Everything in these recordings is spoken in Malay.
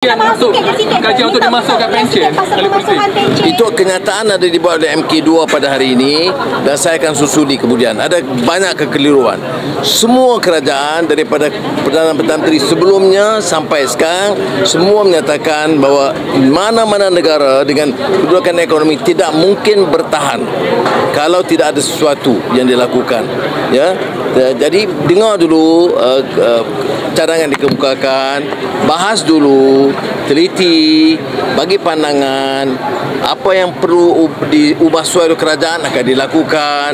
Kajian untuk dimasukkan pencen. Itu kenyataan ada dibuat oleh MK2 pada hari ini dan saya akan susuli kemudian. Ada banyak kekeliruan. Semua kerajaan daripada Perdana Menteri sebelumnya sampai sekarang semua menyatakan bahawa mana-mana negara dengan kedudukan ekonomi tidak mungkin bertahan kalau tidak ada sesuatu yang dilakukan. Ya, jadi dengar dulu cadangan dikemukakan, bahas dulu, teliti, bagi pandangan apa yang perlu diubah sesuai kerajaan akan dilakukan.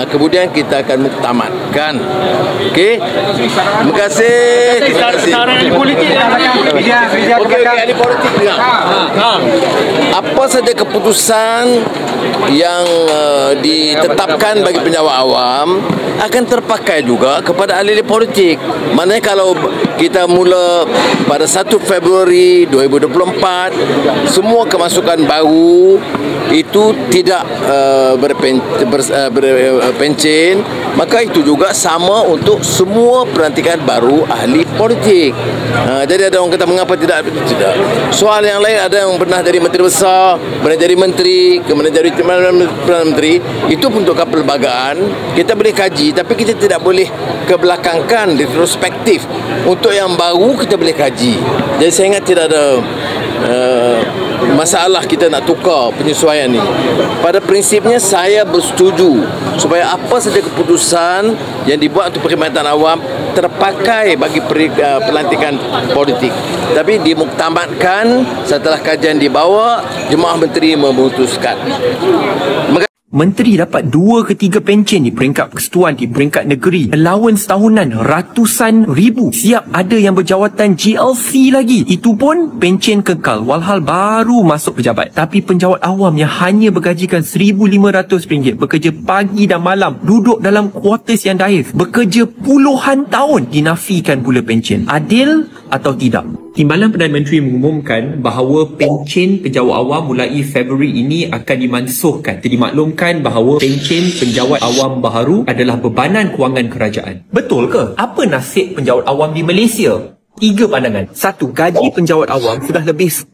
Kemudian kita akan muktamadkan. Okey. Terima kasih. Terima kasih. Okey, ahli politik dengar. Apa saja keputusan yang ditetapkan bagi penjawat awam akan terpakai juga kepada ahli politik. Maknanya kalau kita mula pada 1 Februari 2024 semua kemasukan baru itu tidak berpencen, maka itu juga sama untuk semua pelantikan baru ahli politik. Jadi ada orang kata mengapa tidak? Soal yang lain, ada yang pernah jadi menteri besar, pernah jadi menteri, kemudian jadi Perdana Menteri, itu untuk keperlembagaan kita boleh kaji, tapi kita tidak boleh kebelakangkan retrospektif. Untuk yang baru kita boleh kaji. Jadi saya ingat tidak ada masalah kita nak tukar penyesuaian ni. Pada prinsipnya saya bersetuju supaya apa saja keputusan yang dibuat untuk perkhidmatan awam terpakai bagi pelantikan politik. Tapi dimuktamadkan setelah kajian dibawa, Jemaah Menteri memutuskan. Menteri dapat 2 ke 3 pencen di peringkat persekutuan, di peringkat negeri. Allowance tahunan ratusan ribu. Siap ada yang berjawatan GLC lagi. Itu pun pencen kekal walhal baru masuk pejabat. Tapi penjawat awam yang hanya bergajikan RM1,500, bekerja pagi dan malam, duduk dalam kuartus yang daif, bekerja puluhan tahun, dinafikan pula pencen. Adil atau tidak? Timbalan Perdana Menteri mengumumkan bahawa pencen penjawat awam mulai Februari ini akan dimansuhkan. Jadi dimaklumkan bahawa pencen penjawat awam baharu adalah bebanan kewangan kerajaan. Betul ke? Apa nasib penjawat awam di Malaysia? 3 pandangan. 1. Gaji penjawat awam sudah lebih 10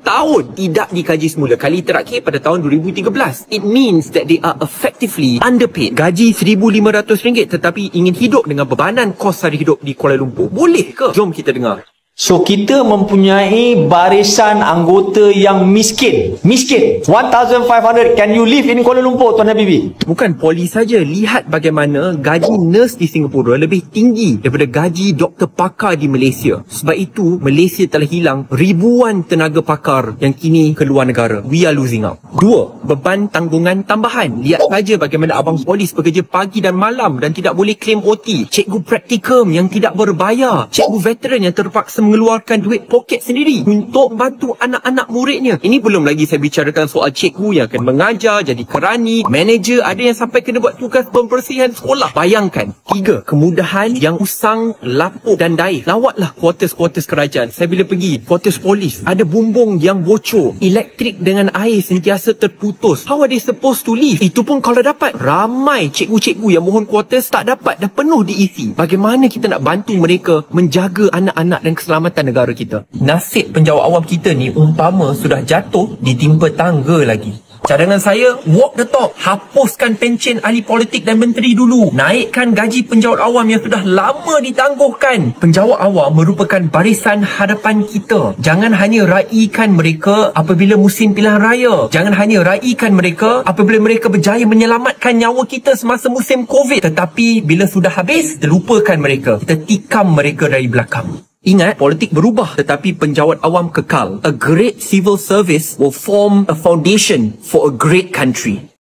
tahun tidak dikaji semula. Kali terakhir pada tahun 2013. It means that they are effectively underpaid. Gaji RM1,500 tetapi ingin hidup dengan bebanan kos sara hidup di Kuala Lumpur. Boleh ke? Jom kita dengar. So kita mempunyai barisan anggota yang miskin. Miskin. 1,500. Can you live in Kuala Lumpur, Tuan Habibie? Bukan polis saja. Lihat bagaimana gaji nurse di Singapura lebih tinggi daripada gaji doktor pakar di Malaysia. Sebab itu Malaysia telah hilang ribuan tenaga pakar yang kini keluar negara. We are losing out. 2. Beban tanggungan tambahan. Lihat saja bagaimana abang polis bekerja pagi dan malam dan tidak boleh claim OT. Cikgu praktikum yang tidak berbayar. Cikgu veteran yang terpaksa mengeluarkan duit poket sendiri untuk bantu anak-anak muridnya. Ini belum lagi saya bicarakan soal cikgu yang akan mengajar, jadi kerani, manager, ada yang sampai kena buat tugas pembersihan sekolah. Bayangkan. 3. Kemudahan yang usang, lapuk dan daif. Lawatlah kuartus-kuartus kerajaan. Saya bila pergi kuartus polis, ada bumbung yang bocor, elektrik dengan air sentiasa terputus. How are they supposed to live? Itu pun kalau dapat. Ramai cikgu-cikgu yang mohon kuartus tak dapat, dah penuh diisi. Bagaimana kita nak bantu mereka menjaga anak-anak dan keselamatan negara kita? Nasib penjawat awam kita ni umpama sudah jatuh ditimpa tangga lagi. Cadangan saya, walk the talk. Hapuskan pencen ahli politik dan menteri dulu. Naikkan gaji penjawat awam yang sudah lama ditangguhkan. Penjawat awam merupakan barisan hadapan kita. Jangan hanya raikan mereka apabila musim pilihan raya. Jangan hanya raikan mereka apabila mereka berjaya menyelamatkan nyawa kita semasa musim COVID. Tetapi bila sudah habis, terlupakan mereka. Kita tikam mereka dari belakang. Ingat, politik berubah tetapi penjawat awam kekal. A great civil service will form a foundation for a great country.